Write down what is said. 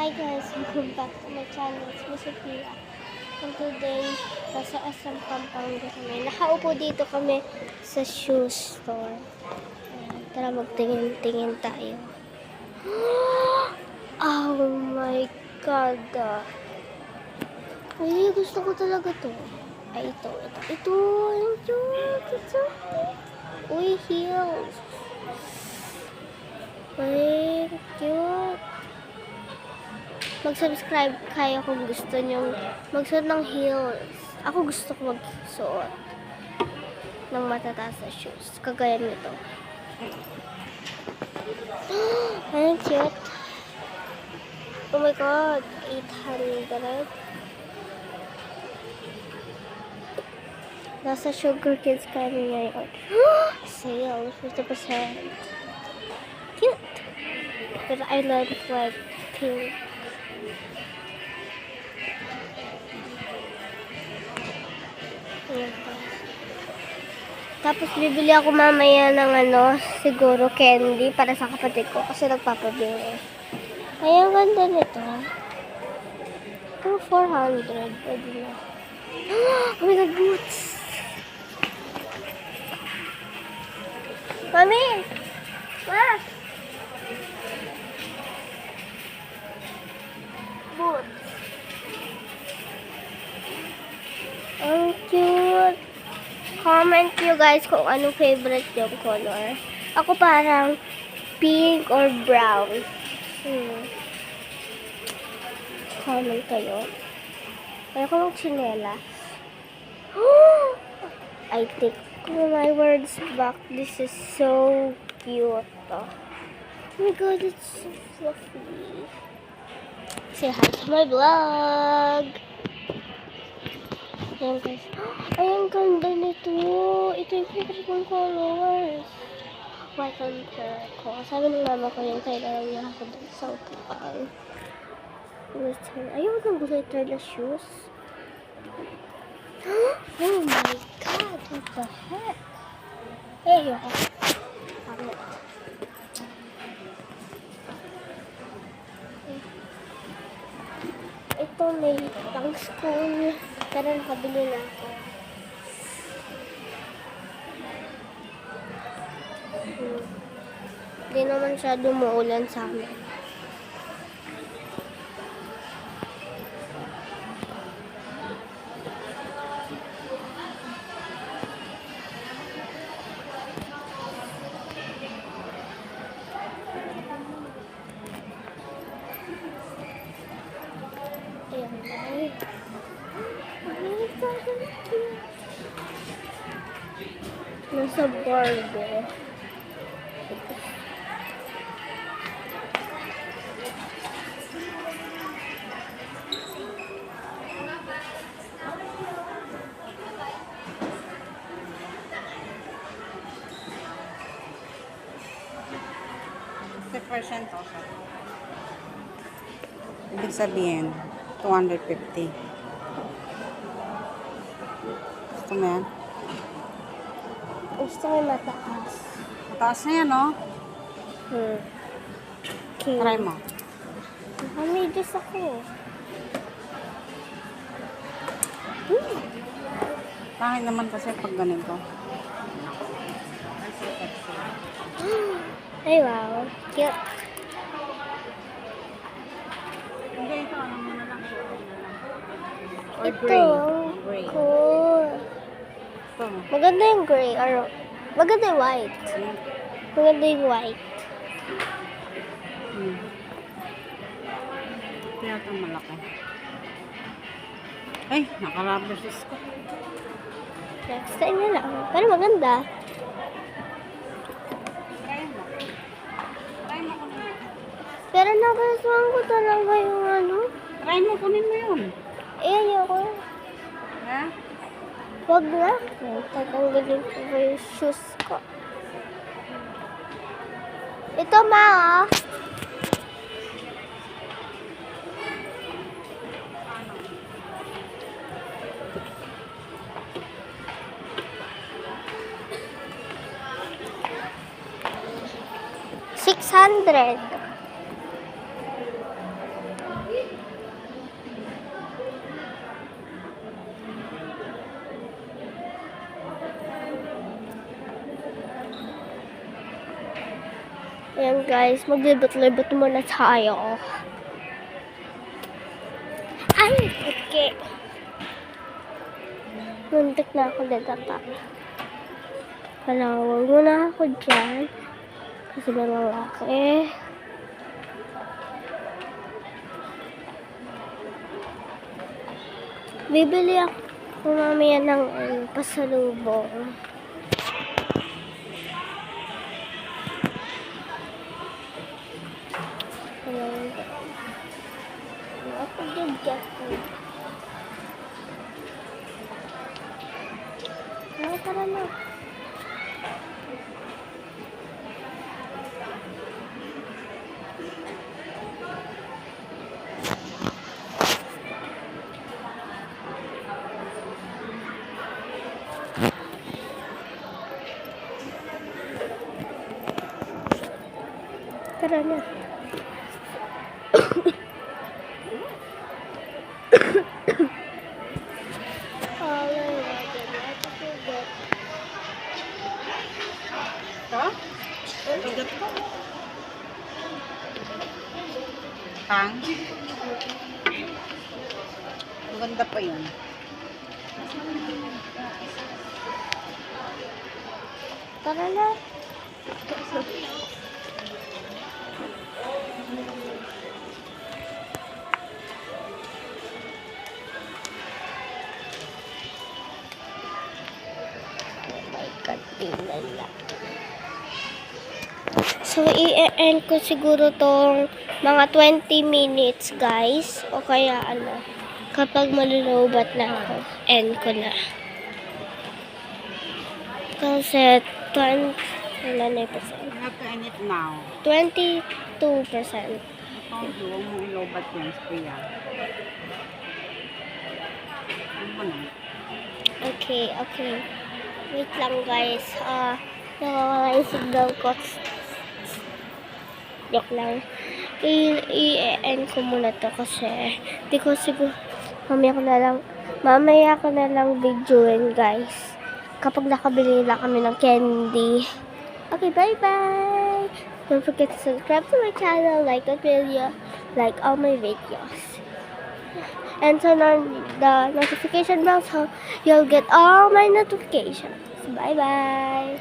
Hi guys, welcome back to my channel. It's me, Sophia. And today, nasa SM Compound kami. Nakaupo dito kami sa shoe store. Tara magtingin-tingin tayo. Oh my God. Ay, gusto ko talaga to. Ay, ito. Ang cute. Ito. Uy, heels. Ay, cute. Mag-subscribe kayo kung gusto nyo magsuot ng heels. Ako gusto ko magsuot ng matataas na shoes. Kagaya nito. Ay, cute. Oh my God. 800. Nasa Sugar Kids kami ngayon. Sale. 50%. Cute. But I love like pink. Tapos bibili ako mamaya ng siguro candy para sa kapatid ko kasi nagpapabili. Ay, ang ganda nito. Ito, 400. Pwede na. Oh my God, boots! Mami! Ma! Boots. Ang cute. Comment nyo guys kung anong favorite yung color. Ako parang pink or brown. Comment kayo. Ayoko ng tsinelas. I take my words back. This is so cute. Oh my God, it's so fluffy. Say hi to my vlog. Ayan guys. Ay, ang ganda nito. Ito yung favorite kong colors. White and purple. Sabi ng mama ko yung kailangan niya ako dun sa upuan. Ayun ang glitter na shoes. Oh my God. What the heck? Hey, ayoko. Pangit. Ito may pang school. Tara, nakabili na ako. Hindi naman siya dumuulan sa amin. Ayan guys. Nasa Barbie. % also. Ibig sabihin, 250. Gusto mo yan? Gusto ko mataas. Mataas na yan, no? Okay. Try mo. May dress ako. Pangit naman kasi pag ganito. Ay, wow. Cute. Hindi, ito ano mo na lang. Or Ito. gray. Gray. Cool. Ito. Maganda yung gray. Or, maganda yung white. Maganda yung white. Ito yata malaki. Ay, nakarabos ko. Next time na lang. Pero maganda. Try mo. Try mo kunin mo. Pero nagustuhan ko talaga yung Try mo kunin mo yun. ayoko. Ha? Wag na. Tatanggalin ko ba yung shoes ko. Ito, ma, oh. $600. guys, maglibot-libot muna tayo. Ay, okay. Muntik na ako dadapa. Kalawag muna ako dyan. Kasi malalaki. Bibili ako mamaya ng pasalubong. Ako din kasi. Tara na. Tara na. Ito? Bigat ko. Tang? Maganda pa yun. Tara na. So, i-end ko siguro tong mga 20 minutes, guys. O kaya, kapag malulubat na ako, end ko na. Kasi, 20, wala na yung percent. You have to end it now. 22%. I told you, huwag mong ilobat yan, kuya. Ano mo na? Okay. Wait lang, guys. Nakakala yung signal ko. Joke lang. I-end ko muna to kasi di ko siguro mamaya ko na lang videoin, guys. Kapag nakabili na kami ng candy. Okay, bye-bye! Don't forget to subscribe to my channel, like the video, like all my videos. And turn on the notification bell so you'll get all my notifications. Bye-bye!